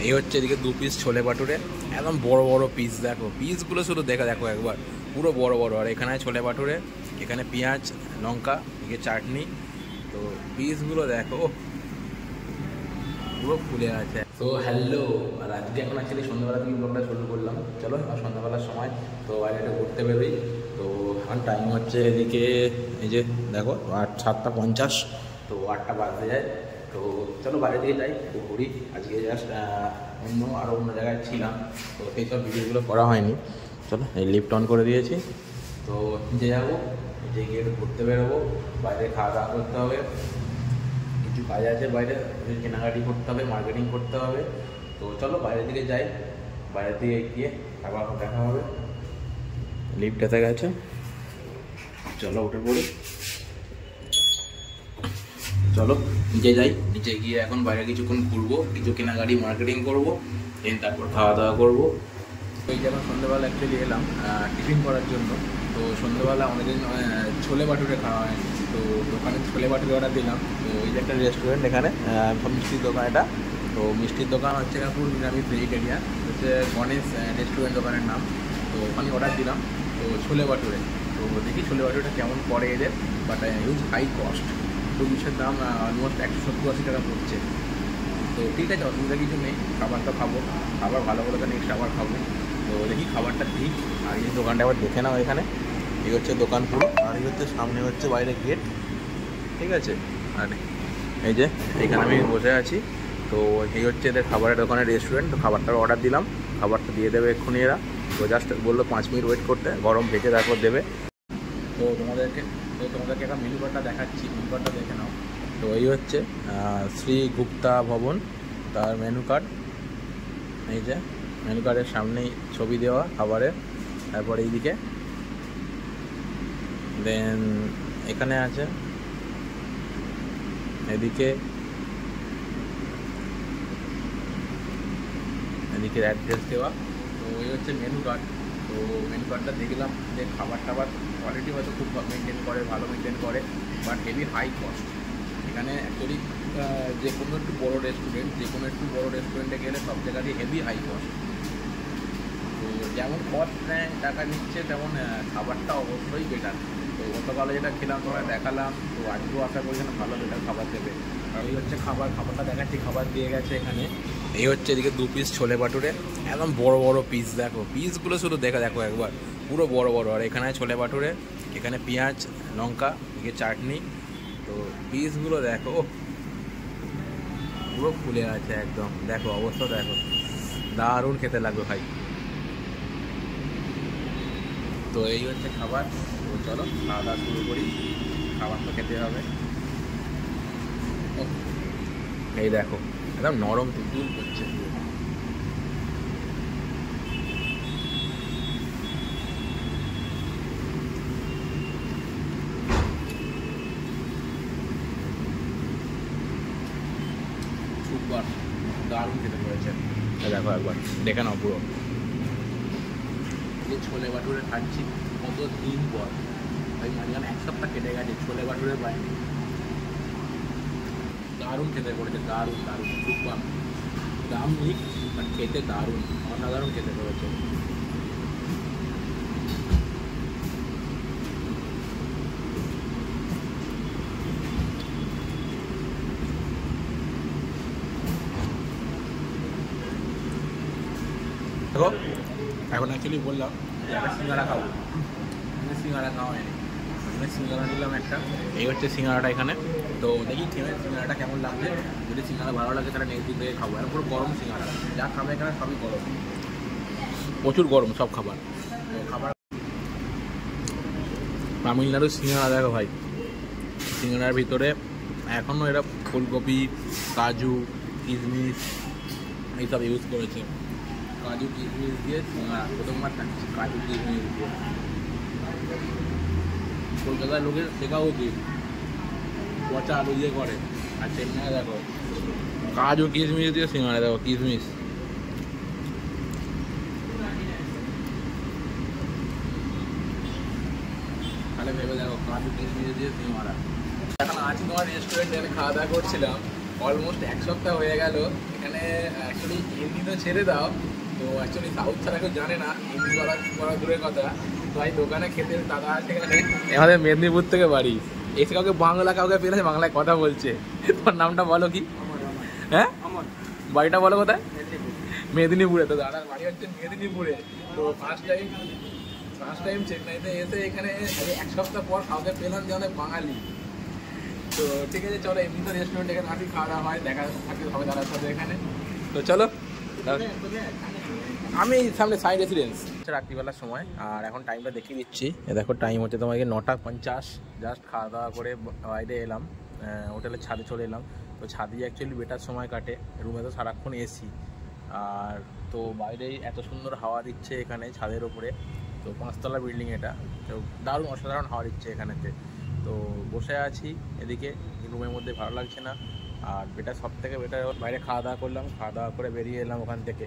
এই হচ্ছে এদিকে 2 পিস ছোলে বাটুরে, একদম বড় বড় পিস। দেখো পিসগুলো শুধু দেখো একবার, পুরো বড় বড়। আর এখানে ছোলে বাটুরে, এখানে পেঁয়াজ লঙ্কা, এদিকে চাটনি। তো পিসগুলো দেখো পুরো ফুলে আছে। তো হ্যালো, আর আজকে এখন অ্যাকচুয়ালি সন্ধ্যাবেলা থেকে ব্লগটা শুরু করলাম। চলো আর সন্ধ্যাবেলার সময় তো বাইরে একটু ঘুরতে বেরোই। তো এখন টাইম হচ্ছে এদিকে এই যে দেখো 7:50, তো 8টা বাজতে যায়। তো চলো বাইরে দিকে যাই, একটু ঘুরি। আজকে জাস্ট অন্য জায়গায় ছিলাম, তো সেই সব ভিডিওগুলো করা হয়নি। চলো এই লিফট অন করে দিয়েছি, তো যে যাবো, যে গিয়ে একটু ঘুরতে বেরোবো। বাইরে খাওয়া দাওয়া করতে হবে, কিছু কাজ আছে বাইরে, কেনাকাটি করতে হবে, মার্কেটিং করতে হবে। তো চলো বাইরের দিকে যাই, বাইরের দিকে গিয়ে আবার দেখা হবে। লিফট এসে গেছে, চলো উঠে পড়ি। চলো নিচে যাই, নিচে গিয়ে এখন বাইরে কিছুক্ষণ ঘুরবো, কিছু কেনাকাটি মার্কেটিং করবো, দেন তারপর খাওয়া দাওয়া করবো। এই যে এখন সন্ধ্যেবেলা অ্যাকচুয়ালি এলাম টিফিন করার জন্য। তো সন্ধ্যেবেলা অনেকদিন ছোলে বাটুরে খাওয়া হয়, তো দোকানে ছোলে বাটুরে অর্ডার দিলাম। তো এই যে একটা রেস্টুরেন্ট, এখানে মিষ্টির দোকান এটা। তো মিষ্টির দোকান হচ্ছে পুরো নিরামিষ ভেজিটেরিয়ান, হচ্ছে গণেশ রেস্টুরেন্ট দোকানের নাম। তো ওখানে অর্ডার দিলাম তো ছোলে বাটুরে। তো দেখি ছোলে বাটুরেটা কেমন পড়ে এদের, বাট হিউজ হাই কস্ট। তো মিষ্টির দাম অলমোস্ট 170-80 টাকা পড়ছে। তো ঠিক আছে, অসুবিধা কিছু নেই, খাবারটা খাবো, খাবার ভালো হলে তো নেক্সট আবার খাবো। তো দেখি খাবারটা ঠিক। আর এই দোকানটা আবার দেখে নাও, এখানে এই হচ্ছে দোকান পুরো, আর এই হচ্ছে সামনে হচ্ছে বাইরে গেট, ঠিক আছে। আর এই যে এখানে আমি বসে আছি। তো এই হচ্ছে এদের খাবারের দোকানের রেস্টুরেন্ট। তো খাবারটার অর্ডার দিলাম, খাবারটা দিয়ে দেবে এক্ষুনি এরা। তো জাস্ট বললো 5 মিনিট ওয়েট করতে, গরম ভেজে তারপর দেবে। তো তোমাদেরকে একটা মেনু কার্ডটা দেখাচ্ছি, মেনু কার্ডটা দেখে নাও। তো এই হচ্ছে শ্রী গুপ্তা ভবন, তার মেনু কার্ড। এই যে মেনু কার্ডের সামনেই ছবি দেওয়া খাবারের। তারপর এইদিকে দেন এখানে আছে, এদিকে অ্যাড্রেস দেওয়া। তো এই হচ্ছে মেনু কার্ড। তো মেনু কার্ডটা দেখলাম যে খাবার টাবার কোয়ালিটি হয়তো খুব মেনটেন করে, ভালো মেনটেন করে, বাট হেভি হাই কস্ট। এখানে অ্যাকচুয়ালি যে কোনো একটু বড়ো রেস্টুরেন্টে গেলে সব জায়গাতেই হেভি হাই কস্ট। তো যেমন কস্ট নেয়, টাকা নিচ্ছে, তেমন খাবারটা অবশ্যই বেটার। তো গতকালে যেটা খেলাম তোমরা দেখালাম, তো আজকেও আশা করি যেন ভালো বেটার খাবার দেবে। আর এই হচ্ছে খাবারটা দেখাচ্ছি, খাবার দিয়ে গেছে এখানে। এই হচ্ছে এদিকে 2 পিস ছোলে বাটুরে, একদম বড় বড় পিস। দেখো পিসগুলো শুধু দেখো একবার, পুরো বড় বড়। আর এখানে ছোলে বাটুরে, এখানে পেঁয়াজ লঙ্কা, এদিকে চাটনি। তো পিসগুলো দেখো পুরো ফুলে আছে একদম, দেখো অবস্থা দেখো, দারুণ খেতে লাগবে ভাই। তো এই হচ্ছে খাবার। তো চলো খাওয়া দাওয়া শুরু করি, খাবার তো খেতে হবে। এই দেখো একদম নরম তুলতুল করছে। সুপার, দারুণ খেতে পড়েছে। দেখো একবার দেখে নাও পুরো। যে ছোলে বাটুরে খাচ্ছি কত দিন পর, ভাই মাঝখানে 1 সপ্তাহ কেটে গেছে, ছোলে বাটুরে পাইনি। দারুণ খেতে পড়েছে, দারুণ দারুণ, সুপার। দাম নেই বাট খেতে দারুণ, অসাধারণ খেতে পড়েছে। দেখো এখন অ্যাকচুয়ালি বললাম যে একটা সিঙ্গারা খাবো, সিঙ্গারা খাওয়া হয়নি, সিঙ্গারা নিলাম একটা। এই হচ্ছে সিঙ্গারাটা এখানে। তো দেখি খেয়ে সিঙ্গারাটা কেমন লাগছে, যদি সিঙ্গারা ভালো লাগে তাহলে নেক্সট দিন থেকে খাবো। আর পুরো গরম সিঙ্গারা, যা খাবে এখানে সবই গরম, প্রচুর গরম সব খাবার। তো খাবার তামিলনাড়ুর সিঙ্গারা দেখো ভাই, সিঙ্গারার ভিতরে এখনও এরা ফুলকপি, কাজু, কিশমিশ এইসব ইউজ করেছে। কাজু কিশমিশ দিয়ে সিঙ্গারা প্রথমবার খাচ্ছি, কাজু কিশমিশ দিয়ে। কলকাতার লোকের শেখাও উচিত, পচা আলু দিয়ে করে। আর চেন্নাই দেখো কাজু কিশমিশ দিয়ে সিঙ্গারা, দেখো কিশমিশ। তাহলে ভেবে দেখো কাজু কিশমিশ দিয়ে সিঙ্গারা। এখন আছি তোমার রেস্টুরেন্টে, আমি খাওয়া দাওয়া করছিলাম। অলমোস্ট এক সপ্তাহ হয়ে গেল এখানে। অ্যাকচুয়ালি হিন্দি তো ছেড়ে দাও, তো অ্যাকচুয়ালি সাউথ ছাড়া কেউ জানে না হিন্দি করা দূরের কথা। তো এই দোকানে খেতে দাদা আছে এখানে, আমাদের মেদিনীপুর থেকে বাড়ি, এসে কাউকে বাংলা কাউকে পেলে বাংলায় কথা বলছে। তোমার নামটা বলো কি? হ্যাঁ, বাড়িটা বলো কোথায়? মেদিনীপুরে। তো দাদার বাড়ি হচ্ছে মেদিনীপুরে। তো ফার্স্ট টাইম চেন্নাইতে এসে এখানে এক সপ্তাহ পর কাউকে পেলাম যে অনেক বাঙালি। তো ঠিক আছে চলো, এমনি তো রেস্টুরেন্ট এখানে আসি, খাওয়া দাওয়া হয়, দেখা থাকতে হবে দাদার সাথে এখানে। তো চলো, আমি সামনে সাইড রেসিডেন্স রাত্রিবেলার সময়, আর এখন টাইমটা দেখিয়ে দিচ্ছি। দেখো টাইম হচ্ছে তোমাকে 9:50। জাস্ট খাওয়া দাওয়া করে বাইরে এলাম, হোটেলের ছাদে চলে এলাম। তো ছাদে অ্যাকচুয়ালি বেটার সময় কাটে, রুমে তো সারাক্ষণ এসি। আর তো বাইরেই এত সুন্দর হাওয়া দিচ্ছে এখানে ছাদের ওপরে। তো 5তলা বিল্ডিং এটা, তো দারুণ অসাধারণ হাওয়া দিচ্ছে এখানেতে। তো বসে আছি এদিকে রুমের মধ্যে, ভালো লাগছে না। আর বেটার সব থেকে বেটার বাইরে খাওয়া দাওয়া করলাম, খাওয়া দাওয়া করে বেরিয়ে এলাম ওখান থেকে।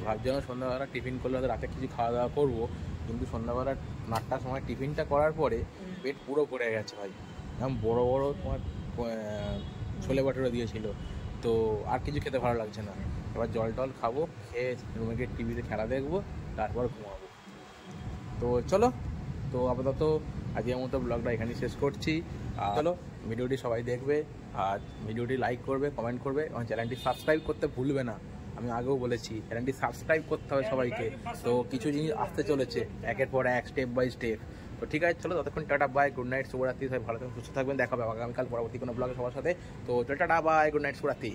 ভাবছিলাম সন্ধ্যাবেলা টিফিন করলে হয়তো রাতে কিছু খাওয়া দাওয়া করবো, কিন্তু সন্ধ্যাবেলা 8টার সময় টিফিনটা করার পরে পেট পুরো ভরে গেছে ভাই। এরকম বড়ো বড়ো তোমার ছোলে বাটুরে দিয়েছিল, তো আর কিছু খেতে ভালো লাগছে না। এবার জল টল খাবো, খেয়ে রুমে গিয়ে টিভিতে খেলা দেখবো, তারপর ঘুমাবো। তো চলো, তো আপাতত আজকের মতো ব্লগটা এখানেই শেষ করছি। চলো, ভিডিওটি সবাই দেখবে, আর ভিডিওটি লাইক করবে, কমেন্ট করবে, এবং চ্যানেলটি সাবস্ক্রাইব করতে ভুলবে না। আমি আগেও বলেছি চ্যানেলটি সাবস্ক্রাইব করতে হবে সবাইকে। তো কিছু জিনিস আসতে চলেছে একের পর এক, স্টেপ বাই স্টেপ। তো ঠিক আছে চলো, ততক্ষণ টাটা বাই, গুড নাইট, শুভরাত্রি। সবাই ভালো থাকবেন, সুস্থ থাকবেন, দেখা হবে আগামীকাল পরবর্তী কোনো ব্লগে সবার সাথে। তো টাটা বাই, গুড নাইট, শুভরাত্রি।